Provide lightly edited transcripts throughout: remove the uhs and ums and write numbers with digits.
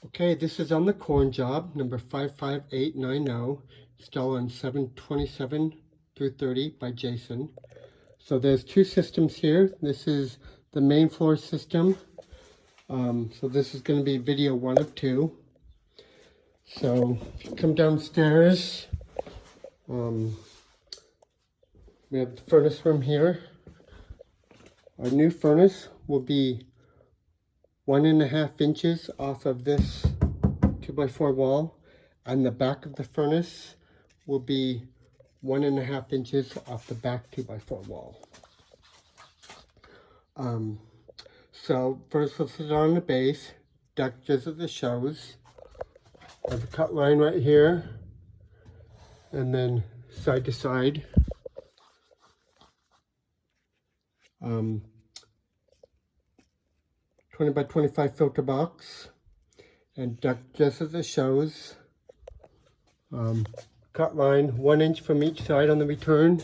Okay, this is on the Korn job, number 55890, still on 727 through 30 by Jason. So there's two systems here. This is the main floor system. So this is going to be video 1 of 2. So if you come downstairs, we have the furnace room here. Our new furnace will be 1.5 inches off of this 2x4 wall, and the back of the furnace will be 1.5 inches off the back 2x4 wall. So first we'll sit on the base, duct just as it shows. There's a cut line right here, and then side to side. 20 by 25 filter box, and duct just as it shows. Cut line 1 inch from each side on the return,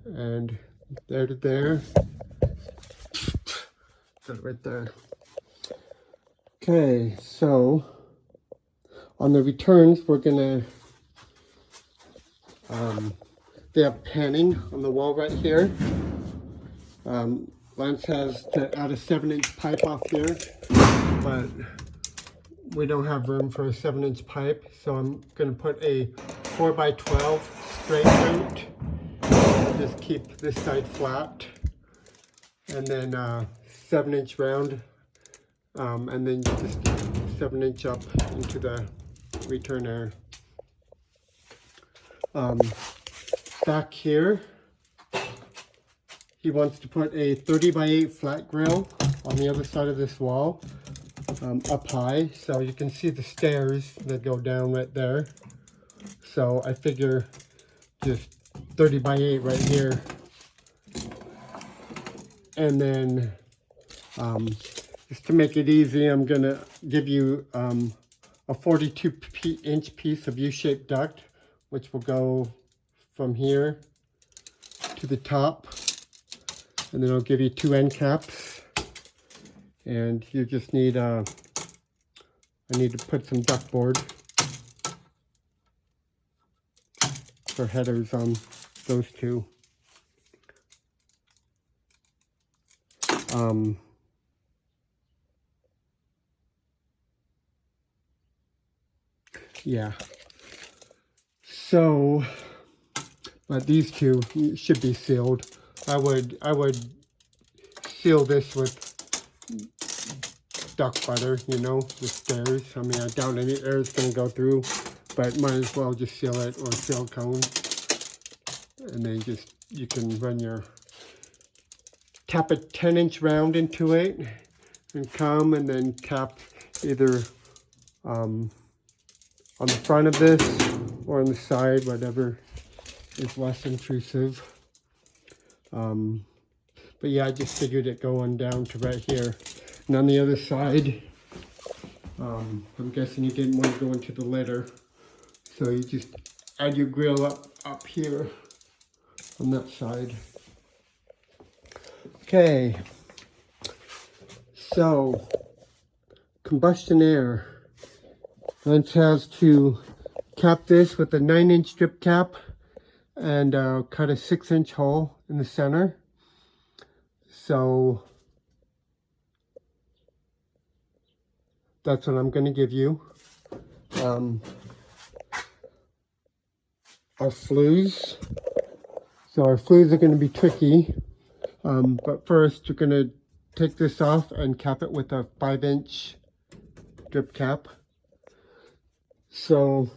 and there to there. Got it right there. Okay, so on the returns, we're gonna they have panning on the wall right here. Lance has to add a 7-inch pipe off here, but we don't have room for a 7-inch pipe, so I'm going to put a 4x12 straight route. Just keep this side flat, and then 7-inch round, and then just 7-inch up into the return air. Back here, he wants to put a 30x8 flat grill on the other side of this wall, up high, so you can see the stairs that go down right there. So I figure just 30x8 right here, and then just to make it easy, I'm gonna give you a 42-inch piece of U-shaped duct, which will go from here to the top, and then I'll give you 2 end caps, and you just need I need to put some duct board for headers on those two. Yeah, so but these two should be sealed. I would seal this with duck butter, you know, the stairs. I mean, I doubt any air is going to go through, but might as well just seal it, or silicone. And then just, you can run tap a 10-inch round into it and come, and then tap either on the front of this or on the side, whatever is less intrusive. But yeah, I just figured it going down to right here. And on the other side, I'm guessing you didn't want to go into the litter, so you just add your grill up here on that side. Okay, so combustion air. Lance has to cap this with a 9-inch strip cap and cut a 6-inch hole in the center. So that's what I'm going to give you. Our flues. So our flues are going to be tricky. But first, you're going to take this off and cap it with a 5-inch drip cap. So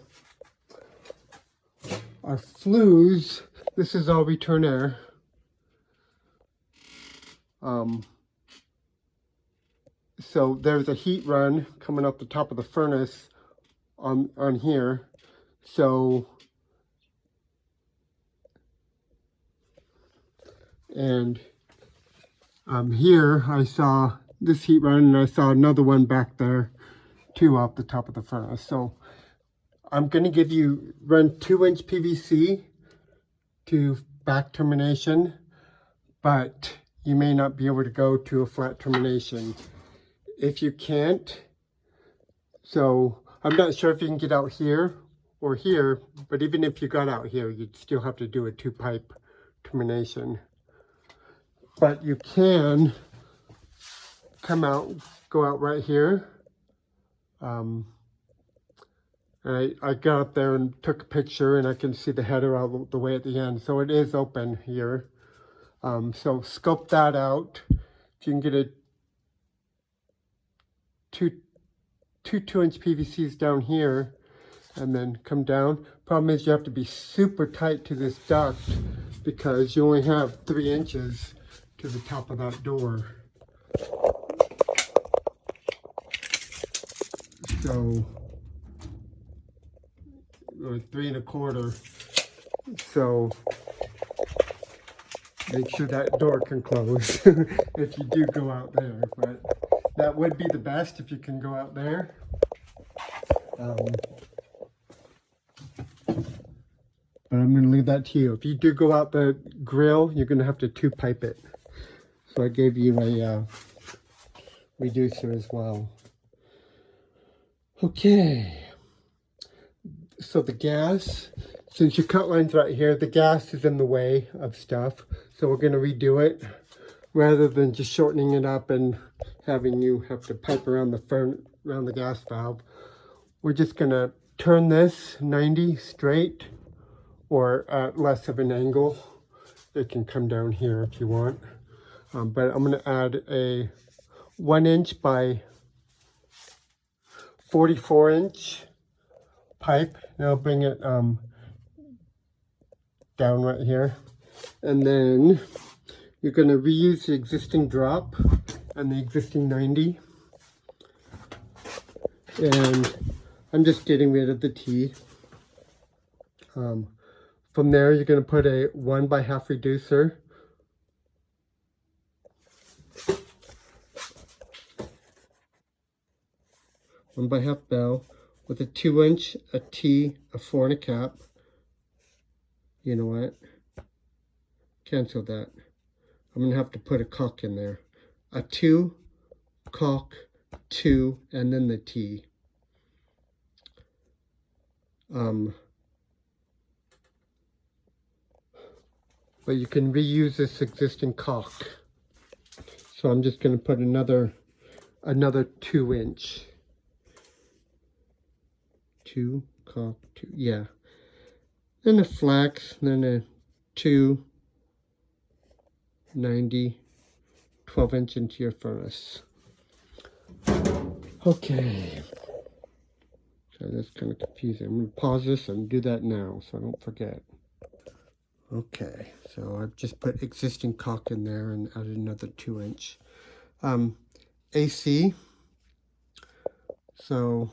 our flues, this is all return air. So there's a heat run coming up the top of the furnace on here. So, and here I saw this heat run, and I saw another one back there too off the top of the furnace. So I'm going to run 2-inch PVC to back termination, but you may not be able to go to a flat termination. If you can't, So I'm not sure if you can get out here or here, but even if you got out here, you'd still have to do a 2-pipe termination. But you can come out, go out right here. I got up there and took a picture, and I can see the header out the way at the end. So it is open here. So scope that out. If you can get a two 2-inch PVCs down here, and then come down. Problem is you have to be super tight to this duct because you only have 3 inches to the top of that door. So, like 3 1/4. So, make sure that door can close if you do go out there. But that would be the best if you can go out there. But I'm going to leave that to you. If you do go out the grill, you're going to have to 2-pipe it. So I gave you a reducer as well. Okay. So the gas, since your cut line's right here, the gas is in the way of stuff. So we're going to redo it rather than just shortening it up and having you have to pipe around the gas valve. We're just going to turn this 90 straight, or at less of an angle. It can come down here if you want. But I'm going to add a 1-inch by 44-inch pipe. And I'll bring it down right here. And then you're going to reuse the existing drop and the existing 90. And I'm just getting rid of the T. From there, you're going to put a 1/2 reducer. One by half bell with a 2-inch, a T, a 4 and a cap. You know what? Cancel that. I'm going to have to put a cock in there. A 2, cock, 2, and then the T. But you can reuse this existing cock. So I'm just going to put another 2-inch. 2, cock, 2, yeah. Then a flex, then a 2, 90, 12-inch into your furnace. Okay. So that's kind of confusing. I'm going to pause this and do that now so I don't forget. Okay, so I've just put existing cock in there and added another 2-inch. AC. So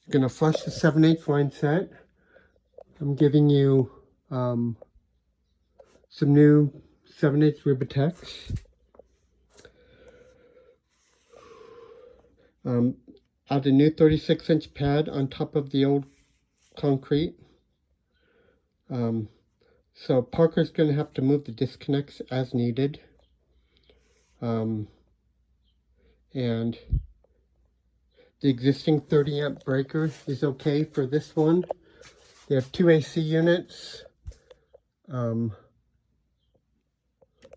you're going to flush the 7/8 line set. I'm giving you some new 7/8 Ribotex. Add a new 36-inch pad on top of the old concrete. So Parker's going to have to move the disconnects as needed. And the existing 30-amp breaker is okay for this one. They have 2 AC units.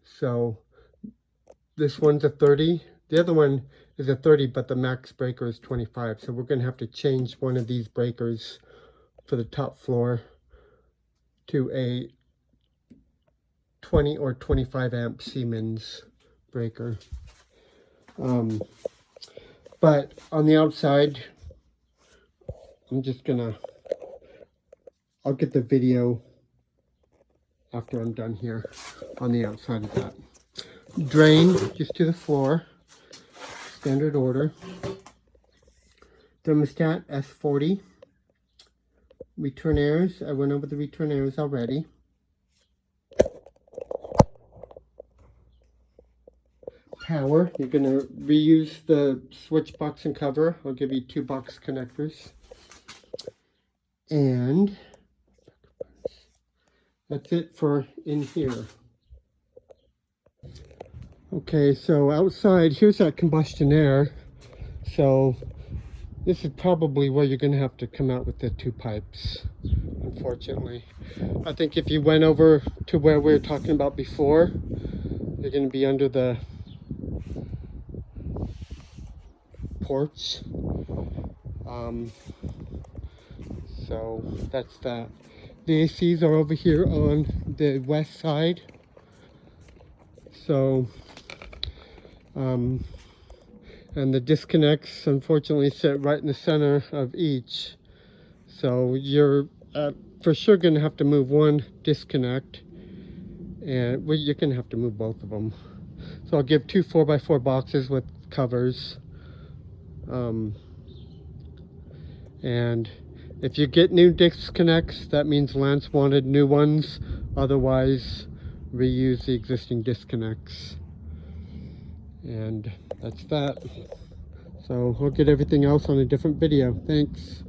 So this one's a 30. The other one is a 30, but the max breaker is 25. So we're going to have to change one of these breakers for the top floor to a 20 or 25 amp Siemens breaker. But on the outside, I'll get the video after I'm done here on the outside of that. Drain just to the floor, standard order. Thermostat S40. Return airs, I went over the return airs already. Power, you're going to reuse the switch box and cover. I'll give you 2 box connectors. And that's it for in here. Okay, so outside, here's that combustion air. So this is probably where you're going to have to come out with the 2 pipes, unfortunately. I think if you went over to where we were talking about before, you're going to be under the porch. So that's that. The ACs are over here on the west side. So, and the disconnects unfortunately sit right in the center of each. So you're for sure going to have to move one disconnect, and well, you're going to have to move both of them. So I'll give 2 4x4 boxes with covers. And if you get new disconnects, that means Lance wanted new ones. Otherwise, reuse the existing disconnects. And that's that. So I'll get everything else on a different video. Thanks.